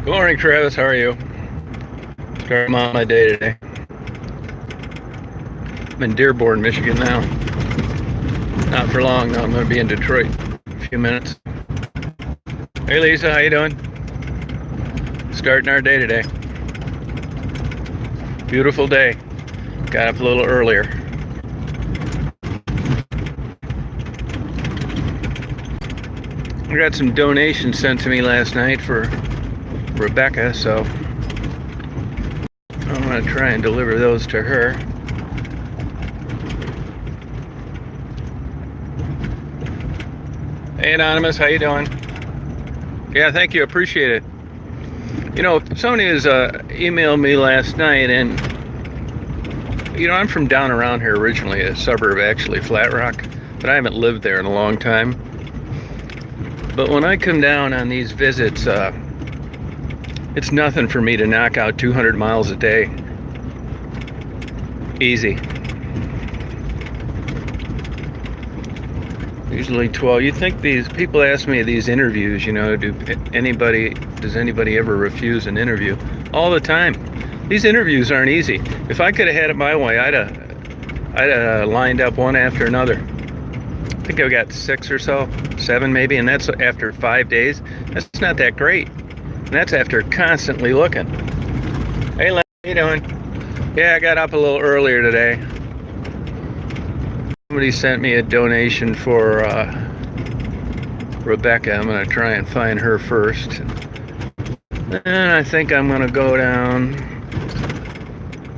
Good morning, Travis. How are you? Starting on my day today. I'm in Dearborn, Michigan now. Not for long, though. I'm going to be in Detroit in a few minutes. Hey, Lisa. How you doing? Starting our day today. Beautiful day. Got up a little earlier. I got some donations sent to me last night for Rebecca, so I'm going to try and deliver those to her. Hey, Anonymous, how you doing? Yeah, thank you. Appreciate it. You know, somebody has emailed me last night, and I'm from down around here originally, a suburb actually, Flat Rock, but I haven't lived there in a long time. But when I come down on these visits, it's nothing for me to knock out 200 miles a day. Easy. Usually 12. You'd think these people ask me these interviews, does anybody ever refuse an interview? All the time. These interviews aren't easy. If I could have had it my way, I'd have lined up one after another. I think I've got 6 or so, 7 maybe, and that's after 5 days. That's not that great. And that's after constantly looking. Hey, Len, how you doing? Yeah, I got up a little earlier today. Somebody sent me a donation for Rebecca. I'm going to try and find her first. And I think I'm going to go down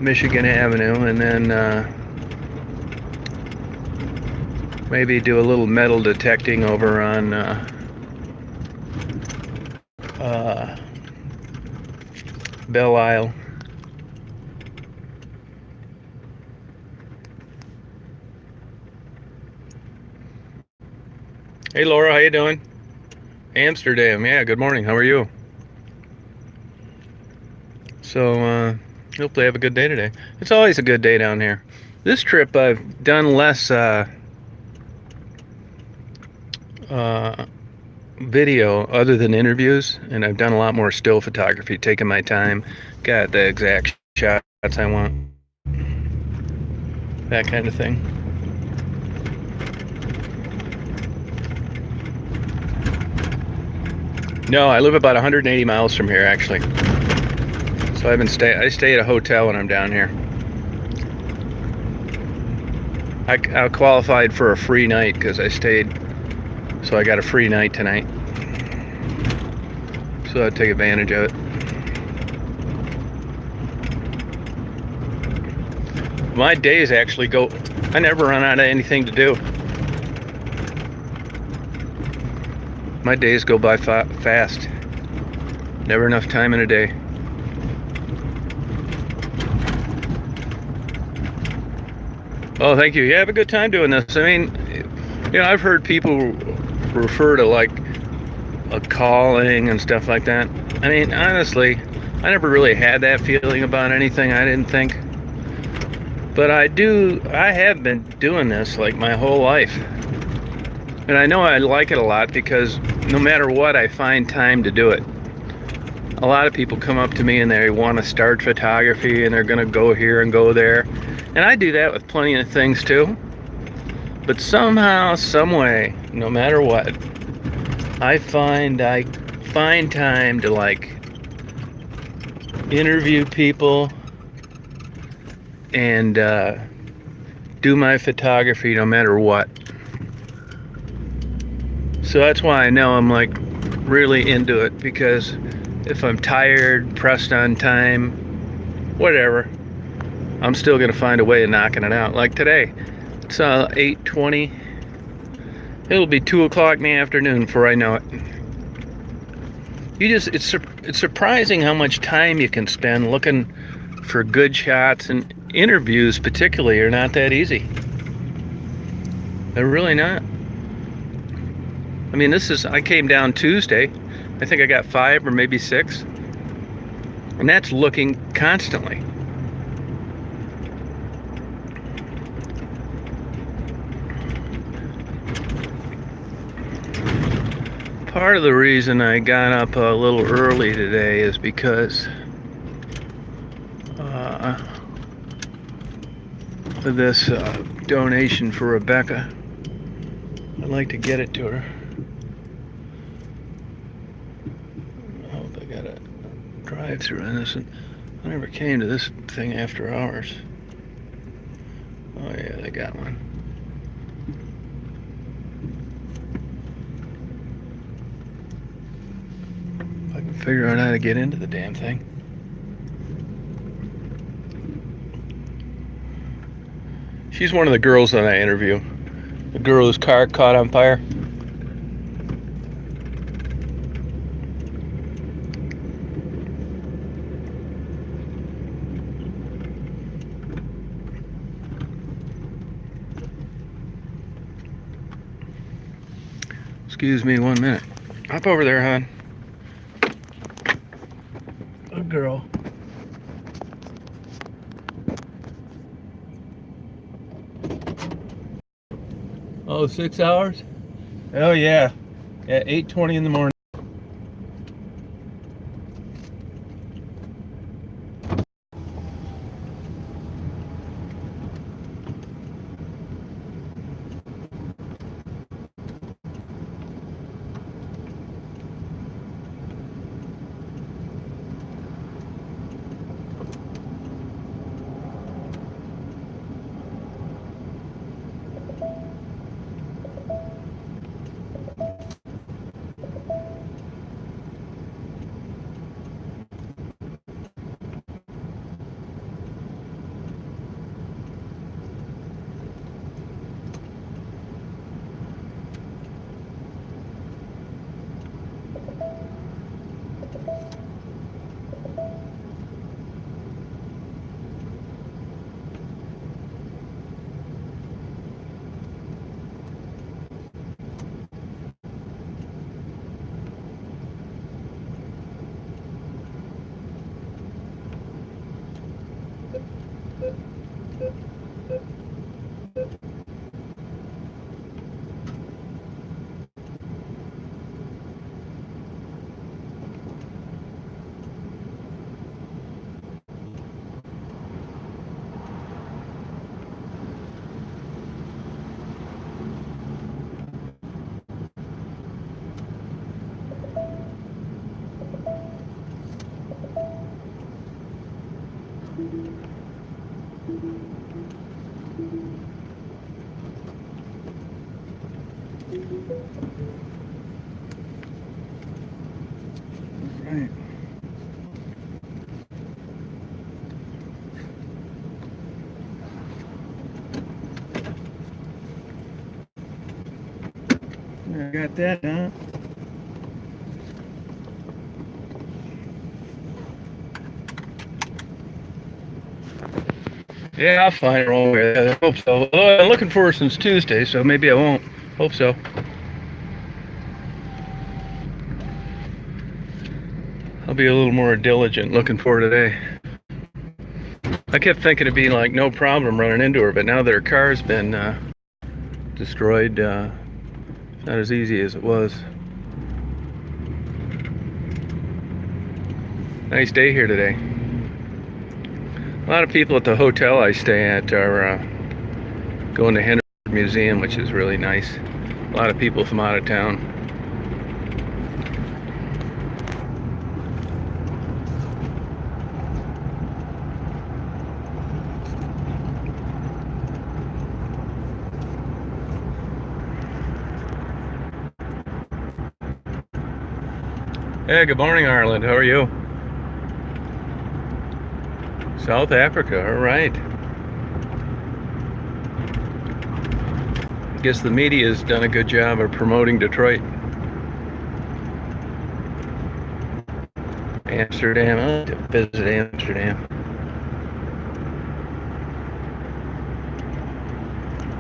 Michigan Avenue and then maybe do a little metal detecting over on Belle Isle. Hey Laura, how you doing? Amsterdam, yeah, good morning. How are you? So, hopefully I have a good day today. It's always a good day down here. This trip I've done less video other than interviews, and I've done a lot more still photography, taking my time, got the exact shots I want, that kind of thing. No, I live about 180 miles from here, actually. So I stay at a hotel when I'm down here. I qualified for a free night because I stayed, so I got a free night tonight. So I'll take advantage of it. My days actually go, I never run out of anything to do. My days go by fast. Never enough time in a day. Oh, thank you. Yeah, have a good time doing this. I mean, I've heard people refer to like a calling and stuff like that. I mean, honestly, I never really had that feeling about anything, I didn't think. But I have been doing this like my whole life. And I know I like it a lot because no matter what, I find time to do it. A lot of people come up to me and they want to start photography and they're going to go here and go there. And I do that with plenty of things too. But somehow, some way, no matter what, I find time to like interview people and do my photography no matter what. So that's why I know I'm like really into it, because if I'm tired, pressed on time, whatever, I'm still gonna find a way of knocking it out. Like today, it's 8:20. It'll be 2 o'clock in the afternoon before I know it. It's surprising how much time you can spend looking for good shots, and interviews particularly are not that easy. They're really not. I mean, I came down Tuesday. I think I got 5 or maybe 6. And that's looking constantly. Part of the reason I got up a little early today is because of this donation for Rebecca. I'd like to get it to her. I hope they got a drive-through in this. I never came to this thing after hours. Oh yeah, they got one. If I can figure out how to get into the damn thing. She's one of the girls that I interview. The girl whose car caught on fire. Excuse me 1 minute. Hop over there, hon. Good girl. Oh, 6 hours? Oh yeah. At 8:20 in the morning. Right. I got that, huh? Yeah, I'll find it wrong way. I hope so. Although I'm looking for her since Tuesday, so maybe I won't. Hope so. I'll be a little more diligent looking for her today. I kept thinking it'd be like no problem running into her, but now that her car's been destroyed, it's not as easy as it was. Nice day here today. A lot of people at the hotel I stay at are going to Henry Museum, which is really nice. A lot of people from out of town. Hey, good morning, Ireland. How are you? South Africa, all right. I guess the media's done a good job of promoting Detroit. Amsterdam, I'll have to visit Amsterdam.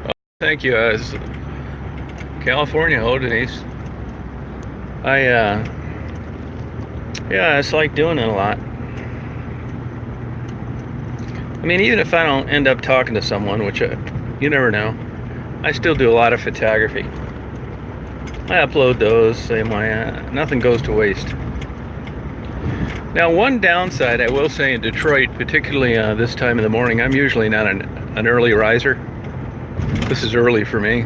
Oh, thank you. California, oh Denise. Yeah, it's like doing it a lot. I mean, even if I don't end up talking to someone, which you never know, I still do a lot of photography. I upload those same way. Nothing goes to waste. Now, one downside I will say in Detroit, particularly this time of the morning, I'm usually not an early riser. This is early for me.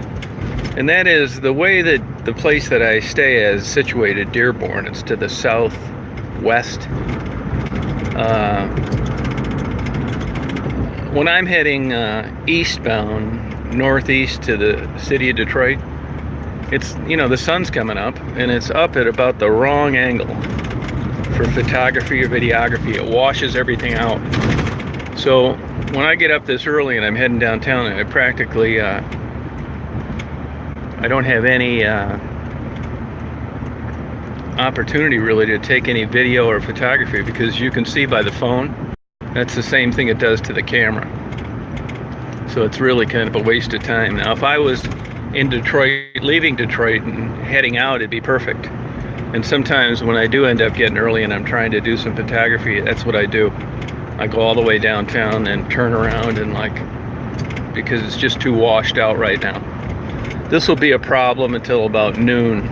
And that is the way that the place that I stay is situated, Dearborn. It's to the southwest. When I'm heading eastbound, northeast to the city of Detroit, it's, you know, the sun's coming up, and it's up at about the wrong angle for photography or videography. It washes everything out. So when I get up this early and I'm heading downtown, I practically I don't have any opportunity really to take any video or photography, because you can see by the phone that's the same thing it does to the camera. So it's really kind of a waste of time. Now, if I was in Detroit, leaving Detroit and heading out, it'd be perfect. And sometimes when I do end up getting early and I'm trying to do some photography, that's what I do. I go all the way downtown and turn around, and because it's just too washed out right now. This will be a problem until about noon,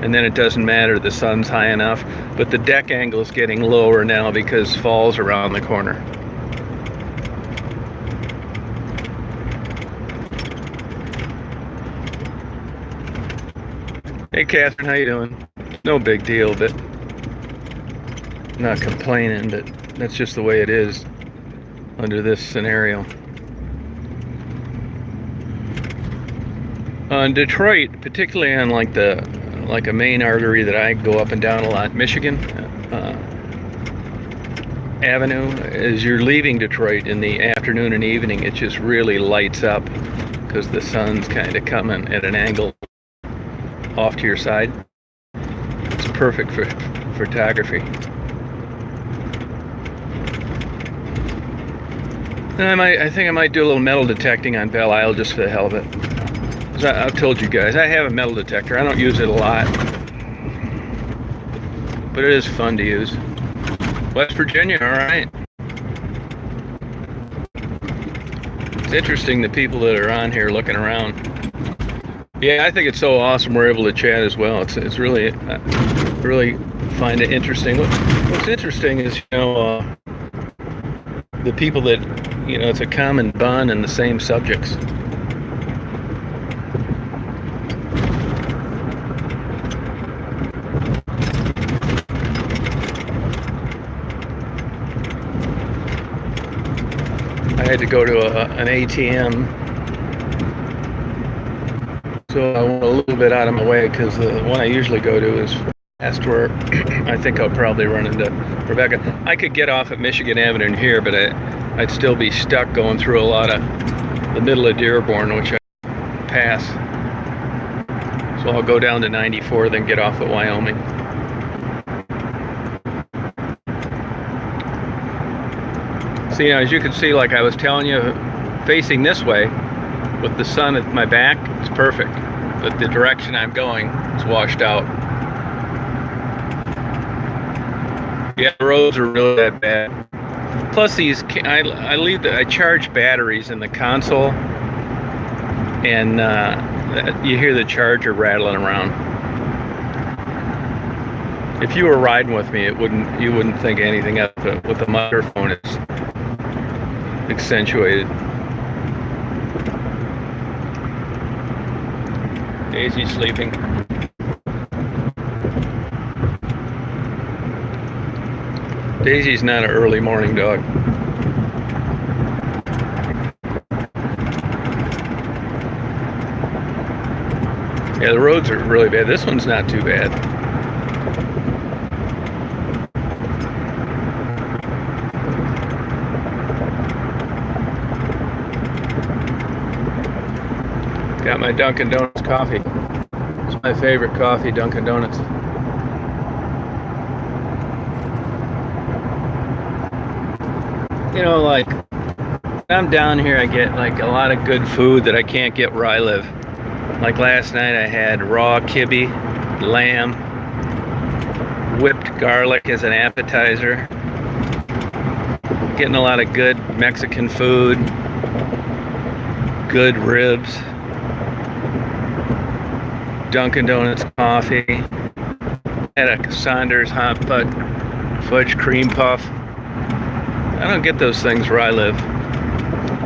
and then it doesn't matter, the sun's high enough. But the deck angle is getting lower now because fall's around the corner. Hey Catherine, how you doing? No big deal, but I'm not complaining, but that's just the way it is under this scenario. In Detroit, particularly on like a main artery that I go up and down a lot, Michigan Avenue, as you're leaving Detroit in the afternoon and evening, it just really lights up because the sun's kind of coming at an angle off to your side. It's perfect for photography. And I think I might do a little metal detecting on Belle Isle just for the hell of it. I've told you guys, I have a metal detector. I don't use it a lot, but it is fun to use. West Virginia, all right. It's interesting, the people that are on here looking around. Yeah, I think it's so awesome we're able to chat as well. It's really, really find it interesting. What's interesting is, you know, the people that, you know, it's a common bond in the same subjects. I had to go to an ATM, so I went a little bit out of my way because the one I usually go to is past where I think I'll probably run into Rebecca. I could get off at Michigan Avenue here, but I'd still be stuck going through a lot of the middle of Dearborn, which I pass. So I'll go down to 94, then get off at Wyoming. So, you know, as you can see, like I was telling you, facing this way with the sun at my back, it's perfect. But the direction I'm going, it's washed out. Yeah, the roads are really that bad. Plus these, I charge batteries in the console, and you hear the charger rattling around. If you were riding with me, you wouldn't think anything of it. With the microphone, it's accentuated. Daisy's sleeping. Daisy's not an early morning dog. Yeah, the roads are really bad. This one's not too bad. Got my Dunkin' Donuts coffee. It's my favorite coffee, Dunkin' Donuts. You know, like, when I'm down here, I get like a lot of good food that I can't get where I live. Like last night I had raw kibbe, lamb, whipped garlic as an appetizer. Getting a lot of good Mexican food, good ribs, Dunkin' Donuts coffee. Had a Saunders hot fudge cream puff. I don't get those things where I live.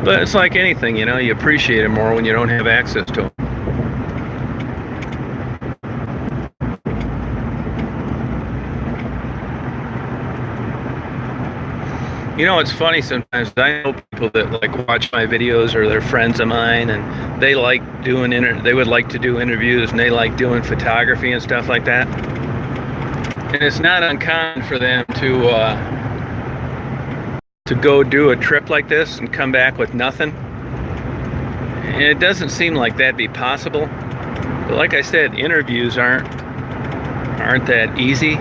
But it's like anything, you know, you appreciate it more when you don't have access to them. You know, it's funny sometimes. I know people that like watch my videos or they're friends of mine, and they like doing they would like to do interviews, and they like doing photography and stuff like that. And it's not uncommon for them to go do a trip like this and come back with nothing. And it doesn't seem like that'd be possible. But like I said, interviews aren't that easy.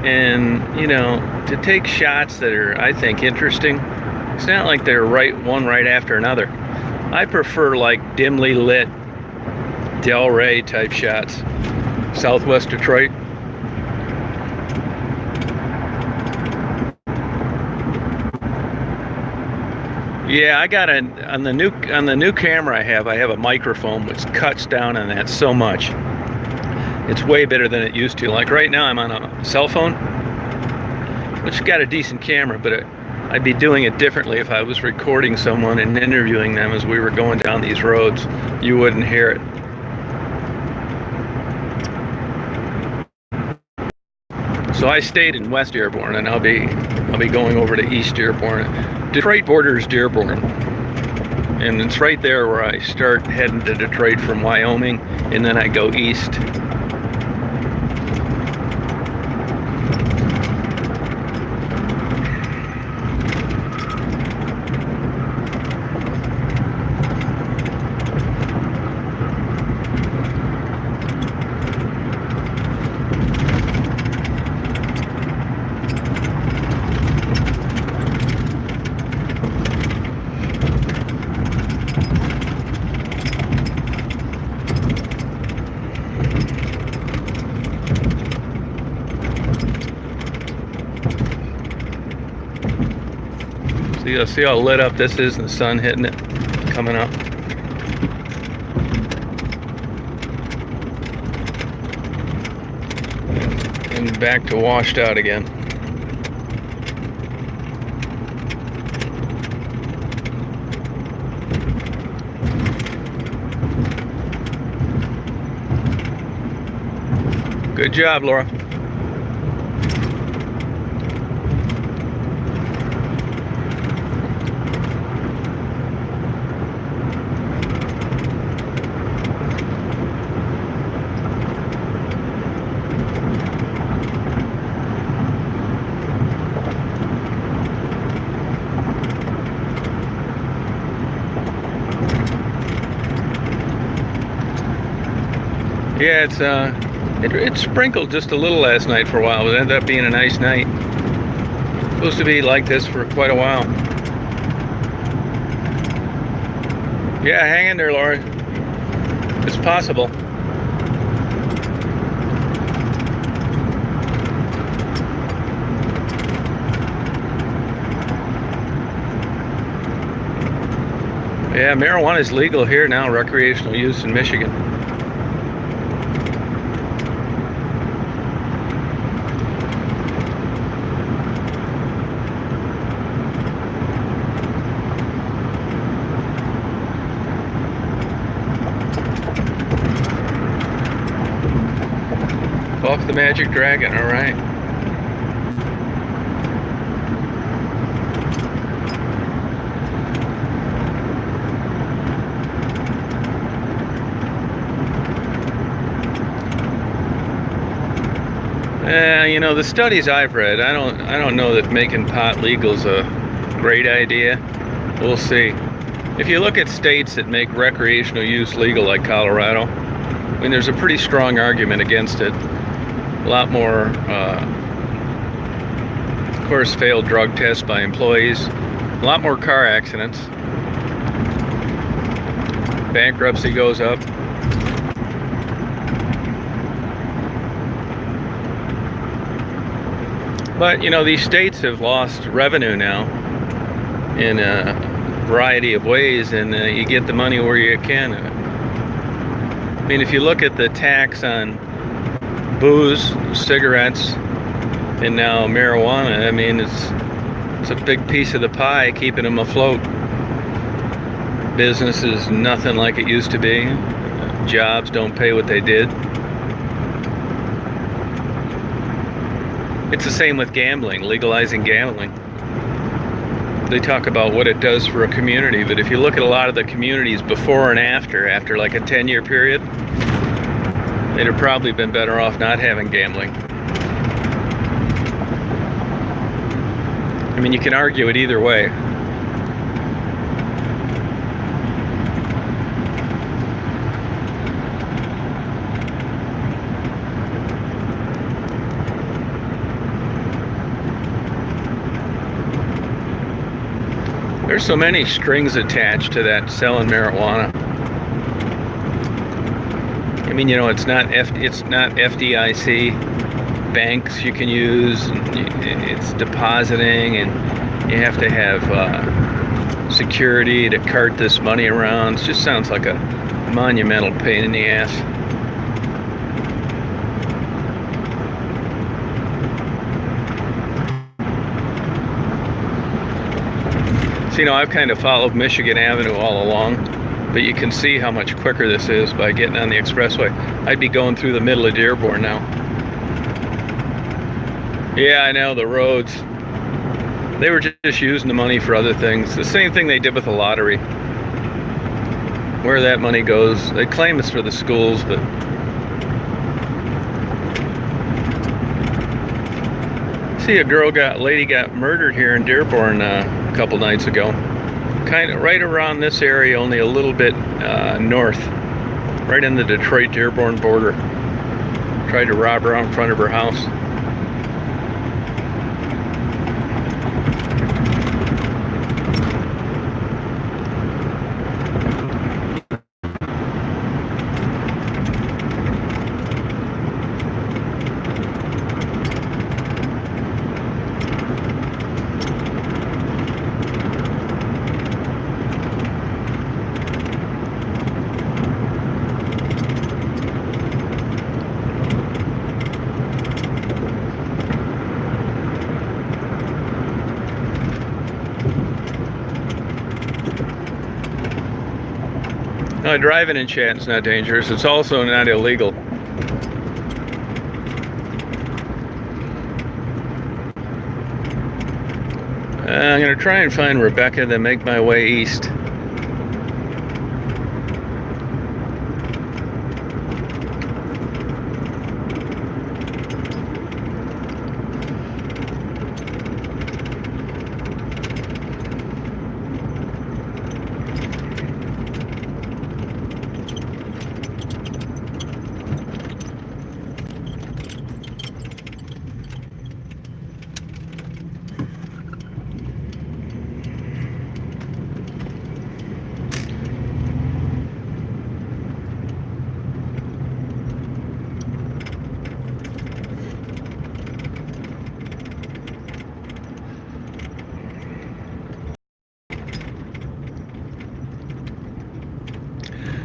And, you know, to take shots that are, I think, interesting, it's not like they're one right after another. I prefer like dimly lit Del Rey type shots. Southwest Detroit. Yeah, I got on the new camera I have a microphone which cuts down on that so much. It's way better than it used to. Like right now I'm on a cell phone, which got a decent camera, but I'd be doing it differently if I was recording someone and interviewing them as we were going down these roads. You wouldn't hear it. So I stayed in West Dearborn, and I'll be going over to East Dearborn. Detroit borders Dearborn, and it's right there where I start heading to Detroit from Wyoming, and then I go east. See how lit up this is, and the sun hitting it, coming up. And back to washed out again. Good job, Laura. Yeah, it sprinkled just a little last night for a while. It ended up being a nice night. It's supposed to be like this for quite a while. Yeah, hang in there, Laura. It's possible. Yeah, marijuana is legal here now, recreational use in Michigan. Off the Magic Dragon, all right. You know, the studies I've read, I don't know that making pot legal is a great idea. We'll see. If you look at states that make recreational use legal, like Colorado, I mean, there's a pretty strong argument against it. A lot more, of course, failed drug tests by employees. A lot more car accidents. Bankruptcy goes up. But, you know, these states have lost revenue now in a variety of ways, and you get the money where you can. I mean, if you look at the tax on booze, cigarettes, and now marijuana, I mean, it's a big piece of the pie keeping them afloat. Business is nothing like it used to be. Jobs don't pay what they did. It's the same with gambling, legalizing gambling. They talk about what it does for a community, but if you look at a lot of the communities before and after like a 10-year period, they'd have probably been better off not having gambling. I mean, you can argue it either way. There's so many strings attached to that selling marijuana. I mean, you know, it's not FDIC banks you can use. It's depositing, and you have to have security to cart this money around. It just sounds like a monumental pain in the ass. So, you know, I've kind of followed Michigan Avenue all along, but you can see how much quicker this is by getting on the expressway. I'd be going through the middle of Dearborn now. Yeah, I know, the roads. They were just using the money for other things. The same thing they did with the lottery. Where that money goes, they claim it's for the schools, but see, a lady got murdered here in Dearborn a couple nights ago. Kind of right around this area, only a little bit north. Right in the Detroit-Dearborn border. Tried to rob her out in front of her house. No, driving in Chattan's not dangerous. It's also not illegal. I'm going to try and find Rebecca, then make my way east.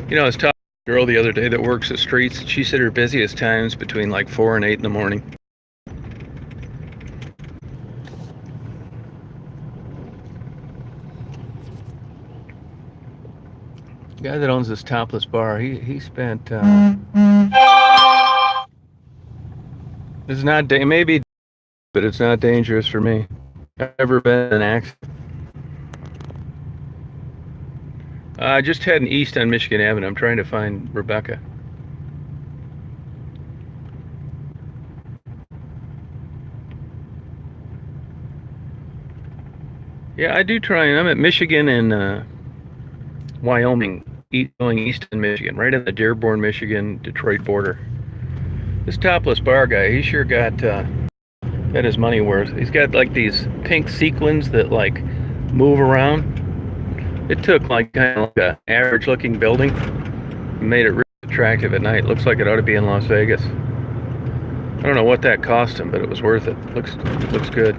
You know, I was talking to a girl the other day that works the streets. She said her busiest times between like 4 and 8 in the morning. The guy that owns this Topless bar, he spent. It's not maybe, but it's not dangerous for me. I've never been in an accident. Just heading east on Michigan Avenue. I'm trying to find Rebecca. Yeah, I do try, and I'm at Michigan and Wyoming, going east in Michigan, right in the Dearborn, Michigan, Detroit border. This Topless bar guy, he sure got his money worth. He's got like these pink sequins that like move around. It took like kind of like a average looking building, made it really attractive at night. Looks like it ought to be in Las Vegas. I don't know what that cost him, but it was worth it. Looks good.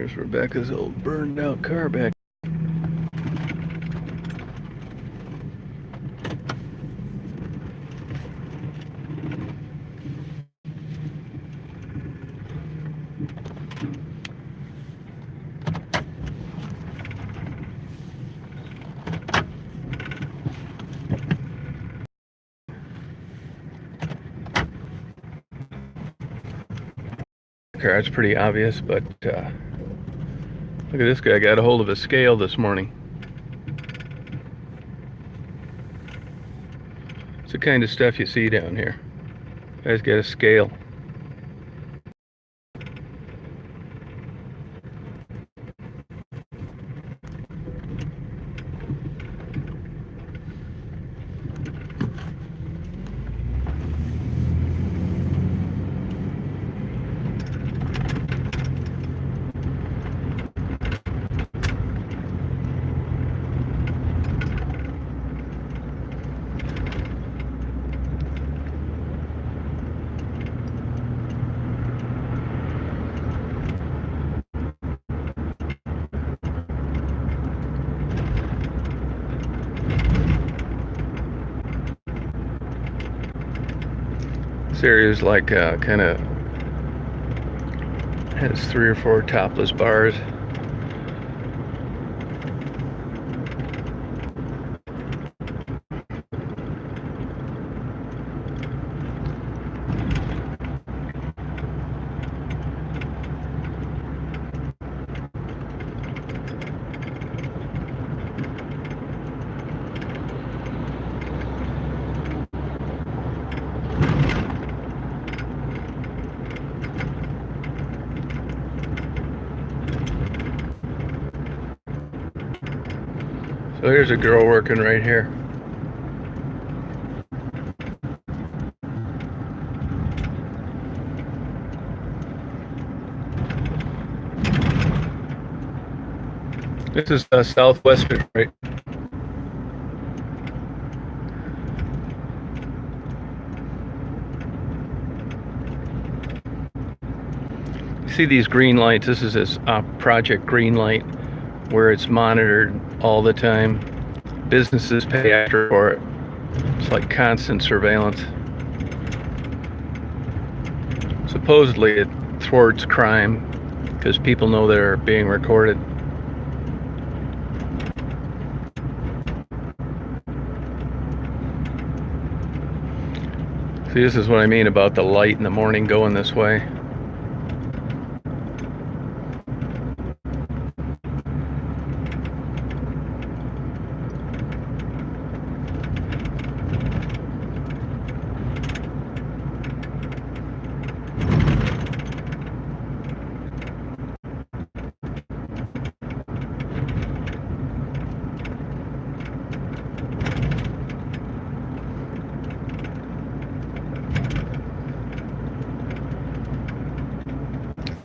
There's Rebecca's old burned out car back. Car, it's pretty obvious, but look at this guy. Got a hold of a scale this morning. It's the kind of stuff you see down here. Guy's got a scale. This area is like kind of has 3 or 4 topless bars. So here's a girl working right here. This is Southwest Detroit. You see these green lights? This is this Project Green Light, where it's monitored all the time. Businesses pay extra for it. It's like constant surveillance. Supposedly it thwarts crime because people know they're being recorded. See, this is what I mean about the light in the morning going this way.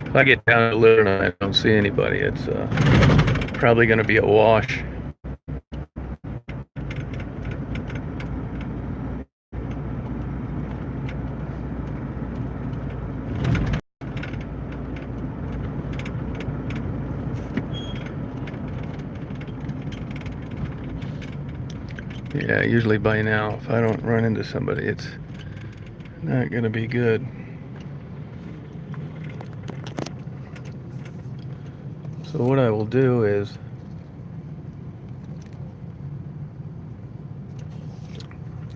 If I get down to Littleton and I don't see anybody, it's probably going to be a wash. Yeah, usually by now, if I don't run into somebody, it's not going to be good. So what I will do is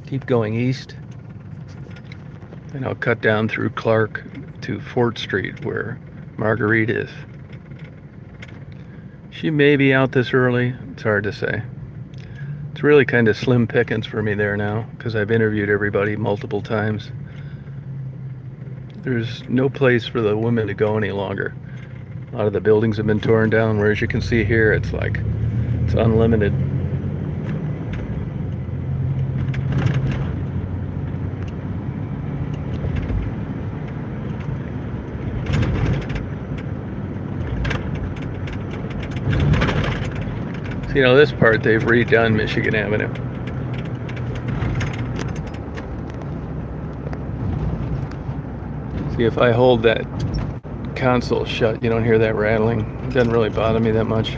keep going east, and I'll cut down through Clark to Fort Street where Marguerite is. She may be out this early, it's hard to say. It's really kind of slim pickings for me there now because I've interviewed everybody multiple times. There's no place for the women to go any longer. A lot of the buildings have been torn down, whereas you can see here, it's like, it's unlimited. So, you know, this part, they've redone Michigan Avenue. See, if I hold that console's shut, you don't hear that rattling. It doesn't really bother me that much.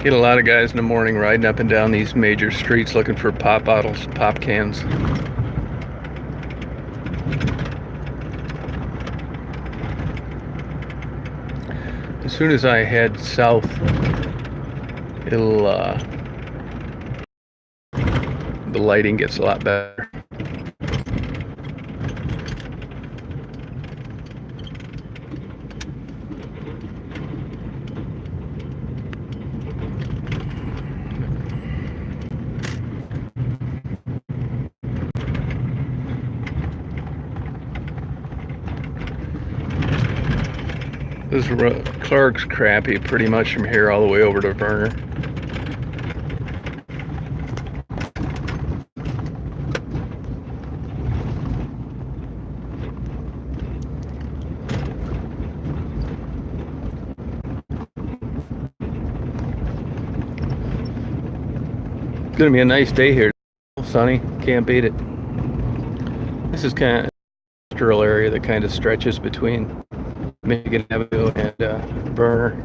Get a lot of guys in the morning riding up and down these major streets looking for pop bottles, pop cans. As soon as I head south, the lighting gets a lot better. This Clark's crappy pretty much from here all the way over to Verner. It's gonna be a nice day here. Sunny, can't beat it. This is kind of an industrial area that kind of stretches between Michigan Avenue and Verner.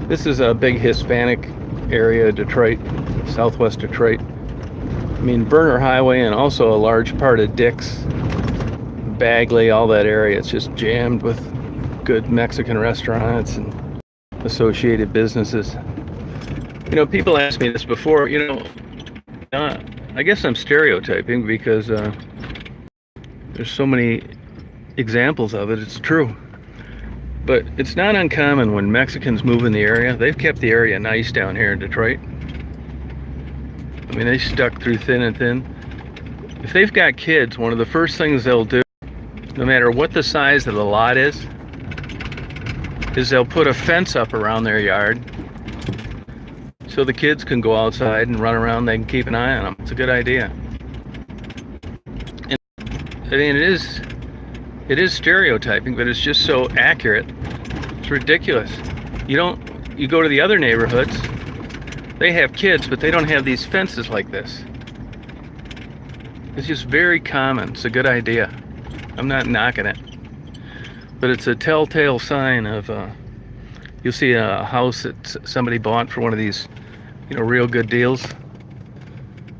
This is a big Hispanic area of Detroit, southwest Detroit. I mean, Verner Highway and also a large part of Dix, Bagley, all that area. It's just jammed with good Mexican restaurants and associated businesses. You know, people asked me this before, you know, I guess I'm stereotyping because there's so many examples of it. It's true. But it's not uncommon when Mexicans move in the area. They've kept the area nice down here in Detroit. I mean, they stuck through thin and thin. If they've got kids, one of the first things they'll do, no matter what the size of the lot is they'll put a fence up around their yard so the kids can go outside and run around. They can keep an eye on them. It's a good idea. And, I mean, it is stereotyping, but it's just so accurate. It's ridiculous. You go to the other neighborhoods, they have kids, but they don't have these fences like this. It's just very common. It's a good idea. I'm not knocking it. But it's a telltale sign of, you'll see a house that somebody bought for one of these, you know, real good deals.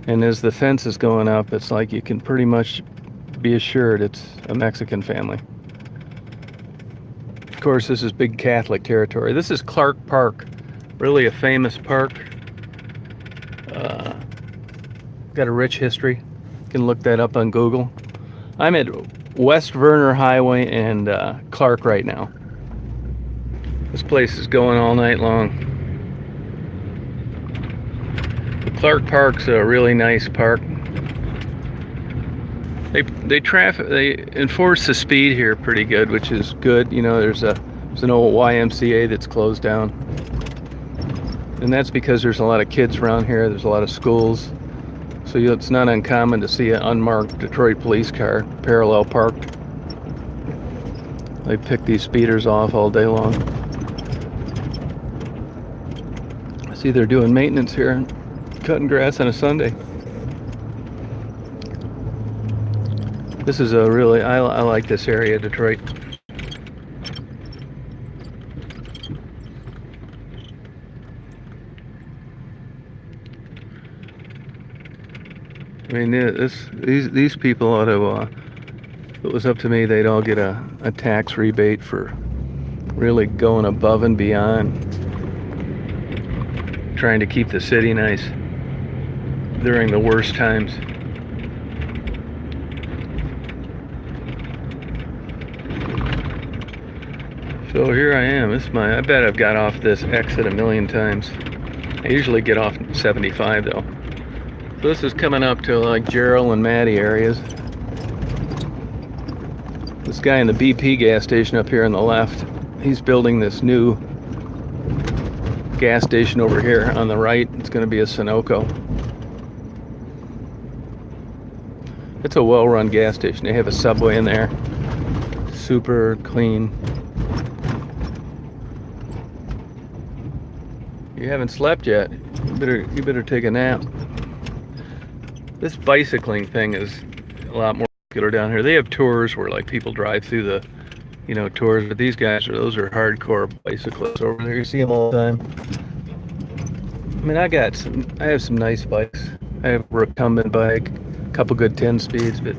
And as the fence is going up, it's like you can pretty much be assured it's a Mexican family. Of course, this is big Catholic territory. This is Clark Park, really a famous park. Got a rich history. You can look that up on Google. I'm at West Verner Highway and Clark right now. This place is going all night long. The Clark Park's a really nice park. They enforce the speed here pretty good, which is good. You know, there's an old YMCA that's closed down, and that's because there's a lot of kids around here. There's a lot of schools, so it's not uncommon to see an unmarked Detroit police car parallel parked. They pick these speeders off all day long. I see they're doing maintenance here, cutting grass on a Sunday. This is a really, I like this area of Detroit. I mean, these people ought to. If it was up to me, they'd all get a tax rebate for really going above and beyond, trying to keep the city nice during the worst times. So here I am. I bet I've got off this exit a million times. I usually get off 75 though. So this is coming up to like Gerald and Maddie areas. This guy in the BP gas station up here on the left, he's building this new gas station over here on the right. It's going to be a Sunoco. It's a well-run gas station. They have a Subway in there. Super clean. You haven't slept yet. You better take a nap. This bicycling thing is a lot more popular down here. They have tours where like people drive through the, tours, but these guys those are hardcore bicyclists over there. You see them all the time. I mean, I have some nice bikes. I have a recumbent bike, a couple good 10 speeds, but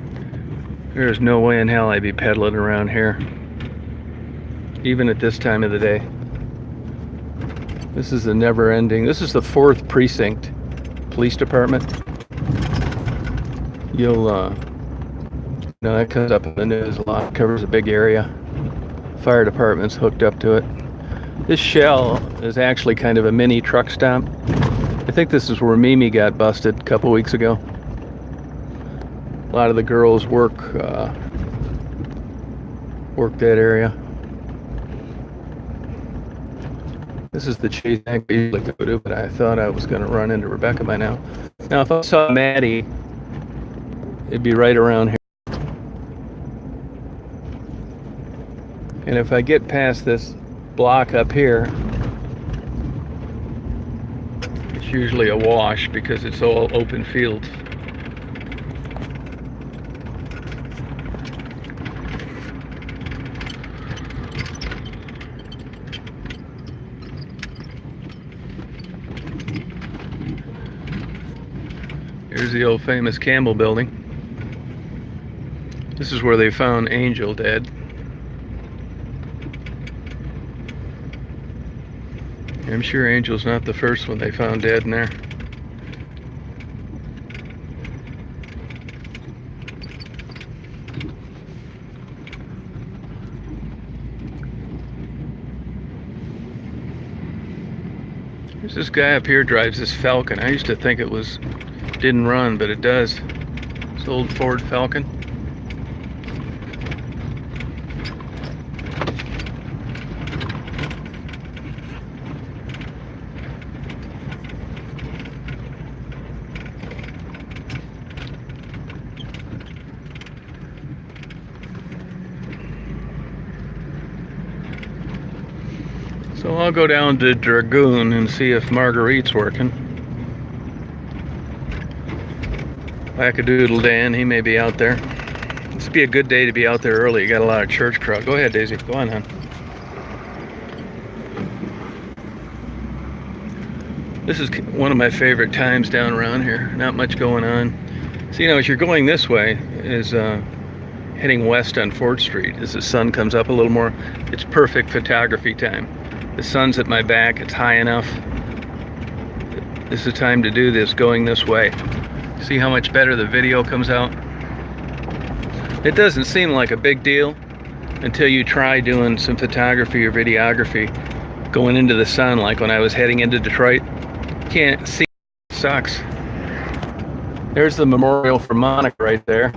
there's no way in hell I'd be pedaling around here, even at this time of the day. This is this is the 4th Precinct Police Department. That comes up in the news a lot, covers a big area. Fire department's hooked up to it. This Shell is actually kind of a mini truck stop. I think this is where Mimi got busted a couple weeks ago. A lot of the girls work that area. This is the chase I usually go to, but I thought I was going to run into Rebecca by now. Now, if I saw Maddie, it'd be right around here. And if I get past this block up here, it's usually a wash because it's all open fields. Here's the old famous Campbell building. This is where they found Angel dead. I'm sure Angel's not the first one they found dead in there. There's this guy up here drives this Falcon. I used to think it didn't run, but it does. It's old Ford Falcon. So I'll go down to Dragoon and see if Marguerite's working. Wackadoodle Dan, he may be out there. This would be a good day to be out there early. You got a lot of church crowd. Go ahead, Daisy. Go on, hon. This is one of my favorite times down around here. Not much going on. So, as you're going this way, is heading west on 4th Street. As the sun comes up a little more, it's perfect photography time. The sun's at my back. It's high enough. This is time to do this going this way. See how much better the video comes out? It doesn't seem like a big deal until you try doing some photography or videography going into the sun, like when I was heading into Detroit. Can't see. It sucks. There's the memorial for Monica right there.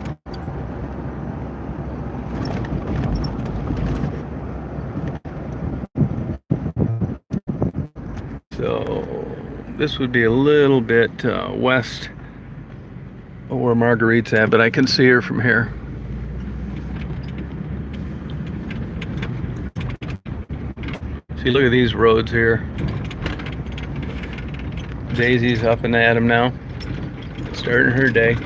So this would be a little bit west of where Marguerite's at, but I can see her from here. See, look at these roads here. Daisy's up and at 'em now, starting her day.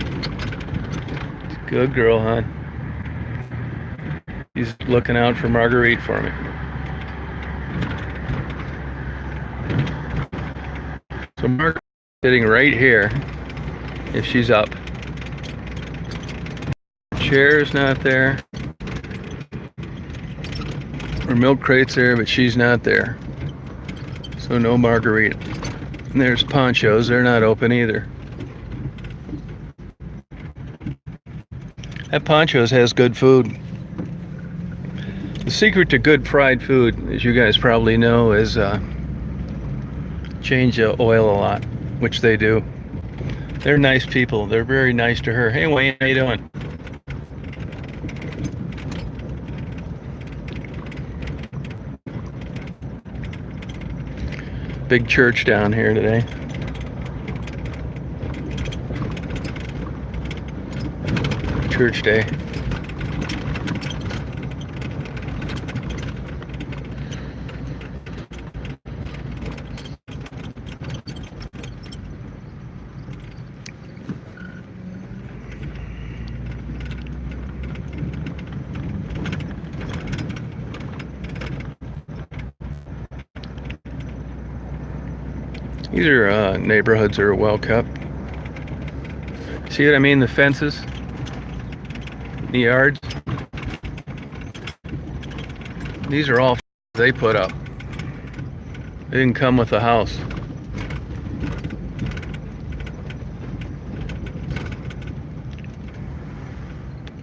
Good girl, hon. She's looking out for Marguerite for me. So Marguerite's sitting right here if she's up. chair's not there. Her milk crate's there, but she's not there. So no margarita. And there's Ponchos. They're not open either. That Ponchos has good food. The secret to good fried food, as you guys probably know, is change the oil a lot, which they do. They're nice people. They're very nice to her. Hey, Wayne, how you doing? Big church down here today. Church day. These are neighborhoods that are well kept. See what I mean? The fences, the yards. These are all they put up. They didn't come with the house.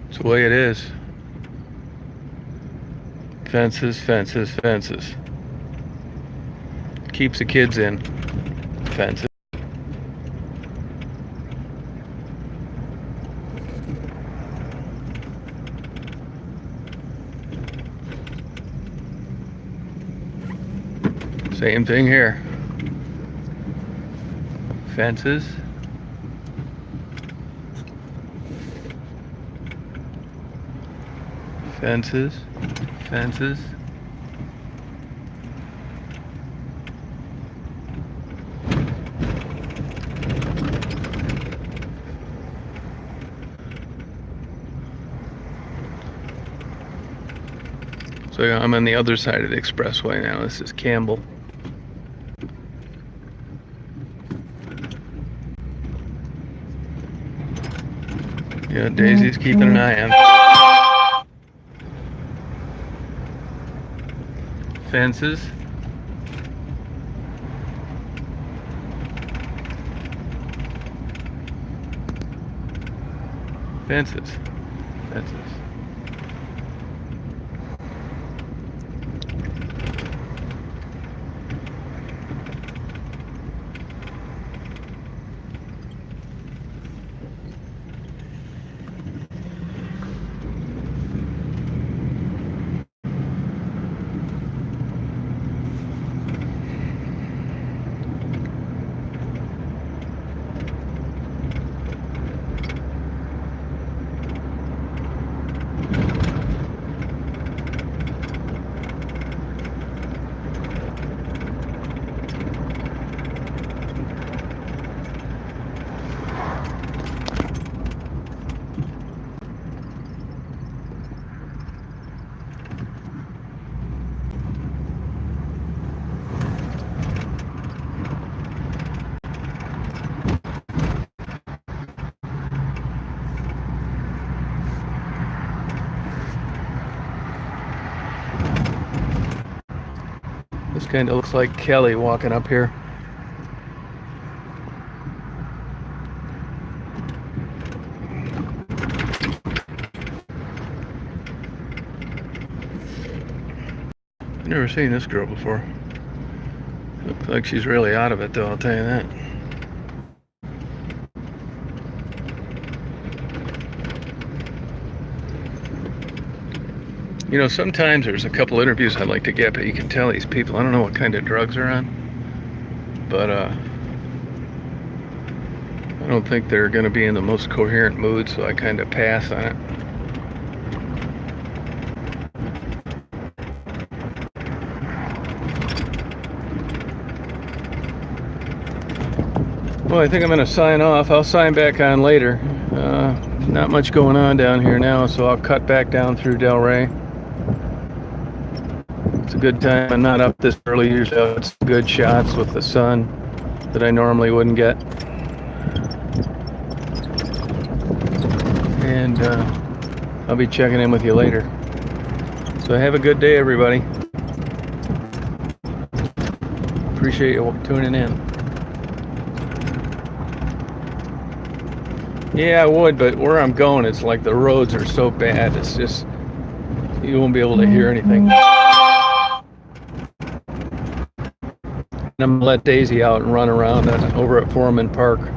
It's the way it is. Fences, fences, fences. Keeps the kids in. Fences. Same thing here. Fences. Fences. Fences. So I'm on the other side of the expressway now. This is Campbell. Yeah, Daisy's keeping an eye on. Fences. Fences. Fences. This kind of looks like Kelly walking up here. I've never seen this girl before. Looks like she's really out of it, though, I'll tell you that. You know, sometimes there's a couple interviews I'd like to get, but you can tell these people, I don't know what kind of drugs they're on, but I don't think they're going to be in the most coherent mood, so I kind of pass on it. Well, I think I'm going to sign off. I'll sign back on later. Not much going on down here now, so I'll cut back down through Delray. It's a good time. I'm not up this early. Usually it's good shots with the sun that I normally wouldn't get. And I'll be checking in with you later. So have a good day, everybody. Appreciate you tuning in. Yeah, I would, but where I'm going, it's like the roads are so bad. It's just, you won't be able to hear anything. And I'm gonna let Daisy out and run around over at Foreman Park.